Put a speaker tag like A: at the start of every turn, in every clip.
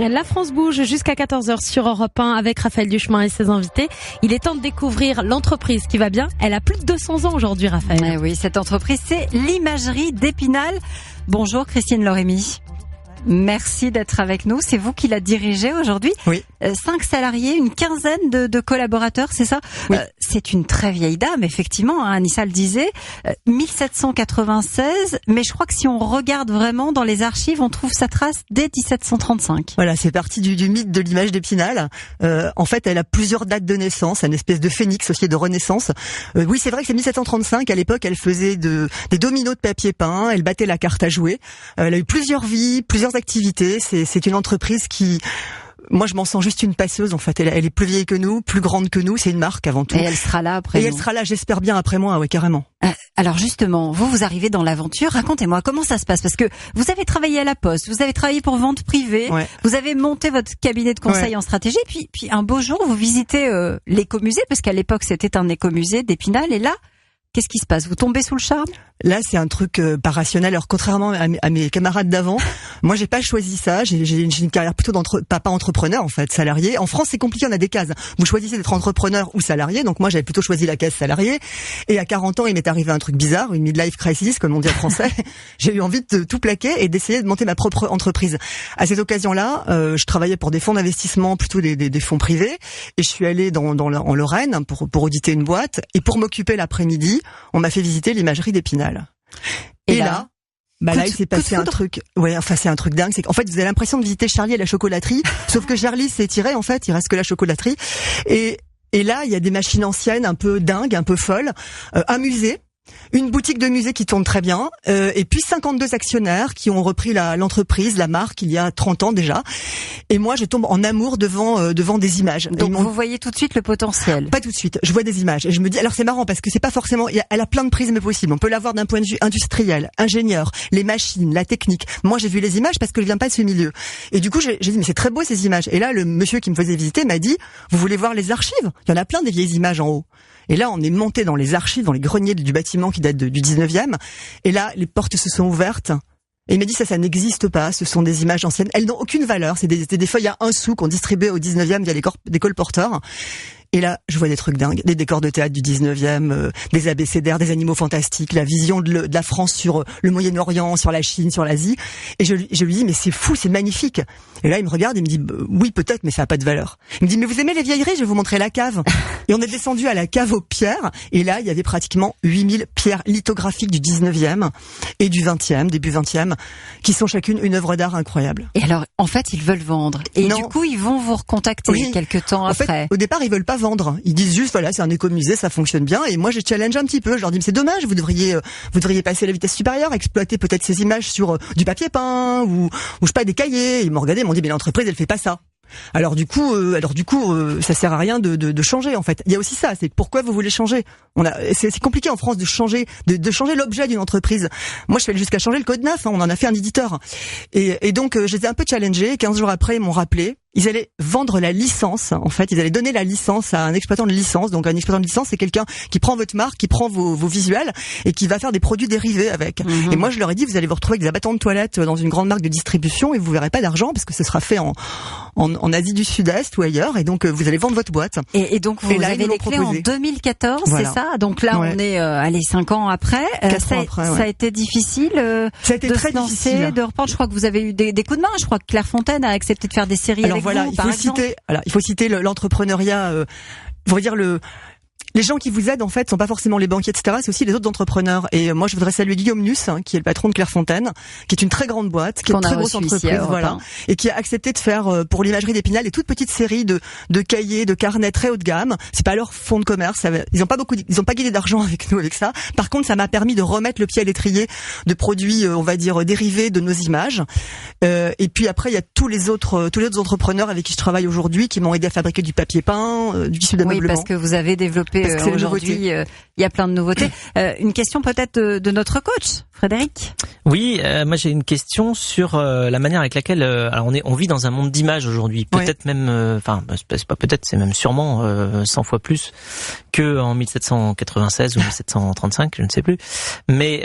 A: La France bouge jusqu'à 14h sur Europe 1 avec Raphaël Duchemin et ses invités. Il est temps de découvrir l'entreprise qui va bien. Elle a plus de 200 ans aujourd'hui, Raphaël.
B: Eh oui, cette entreprise, c'est l'imagerie d'Épinal. Bonjour Christine Loremi. Merci d'être avec nous. C'est vous qui la dirigez aujourd'hui.
C: Oui.
B: 5 salariés, une quinzaine de collaborateurs, c'est ça?
C: Oui.
B: C'est une très vieille dame, effectivement. Anissa le disait. 1796. Mais je crois que si on regarde vraiment dans les archives, on trouve sa trace dès 1735.
C: Voilà, c'est parti du mythe de l'image d'Épinal. En fait, elle a plusieurs dates de naissance, une espèce de phénix aussi de renaissance. Oui, c'est vrai que c'est 1735. À l'époque, elle faisait des dominos de papier peint. Elle battait la carte à jouer. Elle a eu plusieurs vies, plusieurs activités. C'est une entreprise qui... Moi, je m'en sens juste une passeuse, en fait. Elle est plus vieille que nous, plus grande que nous. C'est une marque, avant tout.
B: Et elle sera là après nous.
C: Elle sera là, j'espère bien, après moi, ouais, carrément.
B: Alors justement, vous arrivez dans l'aventure. Racontez-moi, comment ça se passe? Parce que vous avez travaillé à la Poste, vous avez travaillé pour vente privée,
C: ouais. Vous
B: avez monté votre cabinet de conseil en stratégie, puis un beau jour, vous visitez l'écomusée, parce qu'à l'époque, c'était un écomusée d'Épinal. Et là, qu'est-ce qui se passe? Vous tombez sous le charme?
C: Là, c'est un truc pas rationnel. Alors, contrairement à mes camarades d'avant, moi, j'ai pas choisi ça. J'ai une carrière plutôt pas entrepreneur, en fait, salarié. En France, c'est compliqué, on a des cases. Vous choisissez d'être entrepreneur ou salarié. Donc, moi, j'avais plutôt choisi la case salarié. Et à 40 ans, il m'est arrivé un truc bizarre, une midlife crisis, comme on dit en français. J'ai eu envie de tout plaquer et d'essayer de monter ma propre entreprise. À cette occasion-là, je travaillais pour des fonds d'investissement, plutôt des fonds privés. Et je suis allée en Lorraine pour auditer une boîte. Et pour m'occuper l'après-midi, on m'a fait visiter l'imagerie d'Épinal. Et là, il s'est passé un truc. Ouais, enfin, c'est un truc dingue. C'est qu'en fait, vous avez l'impression de visiter Charlie à la chocolaterie, sauf que Charlie s'est tiré, en fait, il reste que la chocolaterie. Et là, il y a des machines anciennes, un peu dingues, un peu folles, un musée. Une boutique de musée qui tourne très bien, et puis 52 actionnaires qui ont repris l'entreprise, la marque, il y a 30 ans déjà. Et moi, je tombe en amour devant des images.
B: Donc vous voyez tout de suite le potentiel?
C: Pas tout de suite. Je vois des images et je me dis, alors c'est marrant parce que c'est pas forcément, elle a plein de prismes possibles. On peut l'avoir d'un point de vue industriel, ingénieur, les machines, la technique. Moi, j'ai vu les images parce que je viens pas de ce milieu. Et du coup, j'ai dit, mais c'est très beau ces images. Et là, le monsieur qui me faisait visiter m'a dit, vous voulez voir les archives? Il y en a plein des vieilles images en haut. Et là, on est monté dans les archives, dans les greniers du bâtiment qui date du 19e. Et là, les portes se sont ouvertes. Et il m'a dit, ça n'existe pas. Ce sont des images anciennes. Elles n'ont aucune valeur. C'est des feuilles à 1 sou qu'on distribuait au 19e via des colporteurs. Et là, je vois des trucs dingues, des décors de théâtre du 19e, des abécédaires, des animaux fantastiques, la vision de la France sur le Moyen-Orient, sur la Chine, sur l'Asie. Et je lui dis, mais c'est fou, c'est magnifique. Et là, il me regarde et me dit, oui, peut-être, mais ça n'a pas de valeur. Il me dit, mais vous aimez les vieilleries? Je vais vous montrer la cave. Et on est descendu à la cave aux pierres. Et là, il y avait pratiquement 8000 pierres lithographiques du 19e et du 20e, début 20e, qui sont chacune une œuvre d'art incroyable.
B: Et alors, en fait, ils veulent vendre. Et du coup, ils vont vous recontacter quelques temps après.
C: En fait, au départ, ils veulent pas vendre. Ils disent juste, voilà, c'est un écomusée, ça fonctionne bien. Et moi, je challenge un petit peu. Je leur dis, mais c'est dommage, vous devriez passer à la vitesse supérieure, exploiter peut-être ces images sur du papier peint ou je sais pas, des cahiers. Ils m'ont regardé, ils m'ont dit, mais l'entreprise, elle fait pas ça. Alors du coup, ça sert à rien de changer, en fait. Il y a aussi ça, c'est pourquoi vous voulez changer. C'est compliqué en France de changer l'objet d'une entreprise. Moi, je fais jusqu'à changer le code NAF, hein, on en a fait un éditeur. Et donc, je les ai un peu challengés. 15 jours après, ils m'ont rappelé. Ils allaient vendre la licence, en fait. Ils allaient donner la licence à un exploitant de licence. Donc, un exploitant de licence, c'est quelqu'un qui prend votre marque, qui prend vos visuels et qui va faire des produits dérivés avec. Et moi, je leur ai dit, vous allez vous retrouver avec des abattants de toilettes dans une grande marque de distribution et vous verrez pas d'argent parce que ce sera fait en Asie du Sud-Est ou ailleurs. Et donc, vous allez vendre votre boîte.
B: Et donc, vous avez les clés en 2014, voilà. C'est ça? Donc là, on est 5 ans après.
C: 4 ans après,
B: ça a été difficile
C: ça a été très difficile
B: de reprendre. Je crois que vous avez eu des coups de main. Je crois que Claire Fontaine a accepté de faire des séries avec
C: voilà,
B: vous,
C: il faut citer l'entrepreneuriat. Je veux dire les gens qui vous aident, en fait, sont pas forcément les banquiers, etc. C'est aussi les autres entrepreneurs. Et moi, je voudrais saluer Guillaume Nuss, qui est le patron de Clairefontaine, qui est une très grande boîte, qui est une très grosse entreprise, voilà, et qui a accepté de faire pour l'imagerie d'Épinal des toutes petites séries de cahiers, de carnets très haut de gamme. C'est pas leur fonds de commerce. Ils ont pas gagné d'argent avec nous avec ça. Par contre, ça m'a permis de remettre le pied à l'étrier de produits, on va dire, dérivés de nos images. Et puis après, il y a tous les autres entrepreneurs avec qui je travaille aujourd'hui, qui m'ont aidé à fabriquer du papier peint, du tissu d'ameublement.
B: Oui, parce que vous avez développé aujourd'hui, il y a plein de nouveautés. Une question peut-être de notre coach. Frédéric?
D: Oui, moi j'ai une question sur la manière avec laquelle alors on vit dans un monde d'images aujourd'hui, peut-être même c'est pas peut-être, c'est même sûrement 100 fois plus que en 1796 ou 1735, je ne sais plus. Mais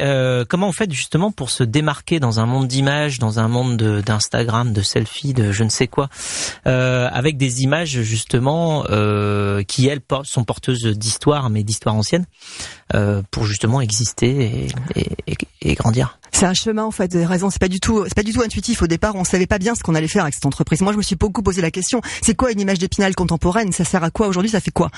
D: comment on fait justement pour se démarquer dans un monde d'images, dans un monde d'Instagram, de selfies, de je ne sais quoi, avec des images justement qui elles sont porteuses d'histoire, mais d'histoire ancienne, pour justement exister et grandir.
C: C'est un chemin en fait, vous avez raison, c'est pas du tout intuitif. Au départ, on savait pas bien ce qu'on allait faire avec cette entreprise. Moi, je me suis beaucoup posé la question, c'est quoi une image d'Épinal contemporaine? Ça sert à quoi aujourd'hui? Ça fait quoi?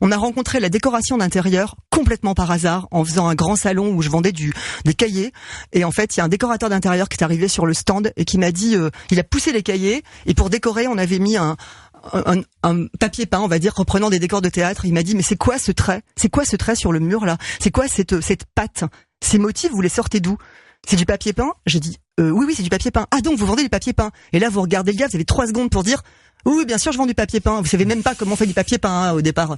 C: On a rencontré la décoration d'intérieur complètement par hasard en faisant un grand salon où je vendais des cahiers, et en fait, il y a un décorateur d'intérieur qui est arrivé sur le stand et qui m'a dit il a poussé les cahiers et pour décorer, on avait mis un papier peint, on va dire, reprenant des décors de théâtre. Il m'a dit mais c'est quoi ce trait? C'est quoi ce trait sur le mur là? C'est quoi cette patte? Ces motifs, vous les sortez d'où? C'est du papier peint? J'ai dit oui, c'est du papier peint. Ah donc vous vendez du papier peint? Et là vous regardez le gars, vous avez 3 secondes pour dire oui, bien sûr, je vends du papier peint. Vous savez même pas comment on fait du papier peint au départ.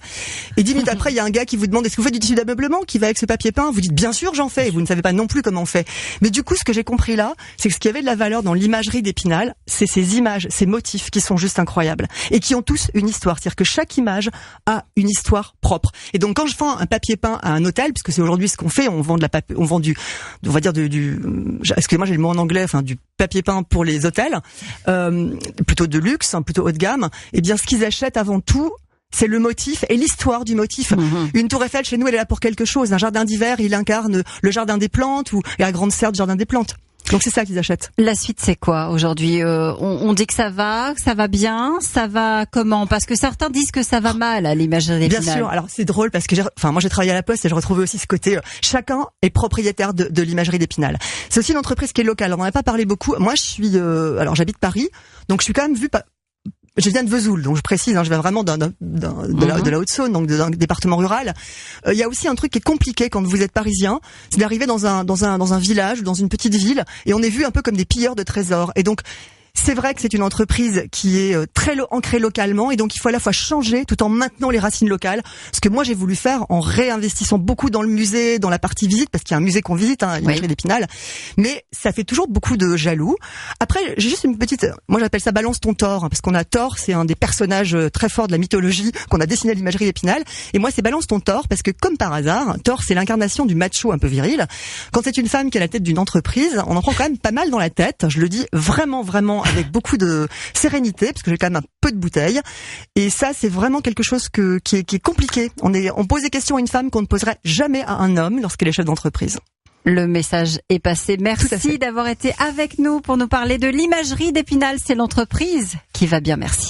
C: Et 10 minutes après, il y a un gars qui vous demande est-ce que vous faites du tissu d'ameublement qui va avec ce papier peint? Vous dites bien sûr, j'en fais. Et vous ne savez pas non plus comment on fait. Mais du coup, ce que j'ai compris là, c'est que ce qui avait de la valeur dans l'imagerie d'Épinal, c'est ces images, ces motifs qui sont juste incroyables et qui ont tous une histoire. C'est-à-dire que chaque image a une histoire propre. Et donc, quand je vends un papier peint à un hôtel, puisque c'est aujourd'hui ce qu'on fait, on vend excusez-moi, j'ai le mot en anglais, du papier peint pour les hôtels, plutôt de luxe, plutôt haut de gamme. Eh bien, ce qu'ils achètent avant tout, c'est le motif et l'histoire du motif. Une tour Eiffel, chez nous, elle est là pour quelque chose. Un jardin d'hiver, il incarne le jardin des plantes ou la grande serre du jardin des plantes. Donc c'est ça qu'ils achètent.
B: La suite, c'est quoi aujourd'hui? On dit que ça va bien, ça va comment? Parce que certains disent que ça va mal à l'imagerie d'Épinal.
C: Bien sûr. Alors c'est drôle parce que moi j'ai travaillé à la Poste et je retrouvais aussi ce côté chacun est propriétaire de l'imagerie d'Épinal. C'est aussi une entreprise qui est locale. On n'en a pas parlé beaucoup. Moi je suis j'habite Paris, donc je suis quand même je viens de Vesoul, donc je précise, je viens vraiment de la Haute-Saône, donc d'un département rural. Il y a aussi un truc qui est compliqué quand vous êtes parisien, c'est d'arriver dans un village ou dans une petite ville, et on est vu un peu comme des pilleurs de trésors. Et donc, c'est vrai que c'est une entreprise qui est très ancrée localement et donc il faut à la fois changer tout en maintenant les racines locales. Ce que moi j'ai voulu faire en réinvestissant beaucoup dans le musée, dans la partie visite, parce qu'il y a un musée qu'on visite, l'imagerie d'Épinal. Mais ça fait toujours beaucoup de jaloux. Après, j'ai juste une petite, moi j'appelle ça balance ton Thor, parce qu'on a Thor, c'est un des personnages très forts de la mythologie qu'on a dessiné à l'imagerie d'Épinal. Et moi c'est balance ton Thor parce que comme par hasard, Thor c'est l'incarnation du macho un peu viril. Quand c'est une femme qui est à la tête d'une entreprise, on en prend quand même pas mal dans la tête. Je le dis vraiment avec beaucoup de sérénité, parce que j'ai quand même un peu de bouteille. Et ça, c'est vraiment quelque chose qui est compliqué. On pose des questions à une femme qu'on ne poserait jamais à un homme lorsqu'elle est chef d'entreprise.
B: Le message est passé. Merci d'avoir été avec nous pour nous parler de l'imagerie d'Épinal. C'est l'entreprise qui va bien. Merci.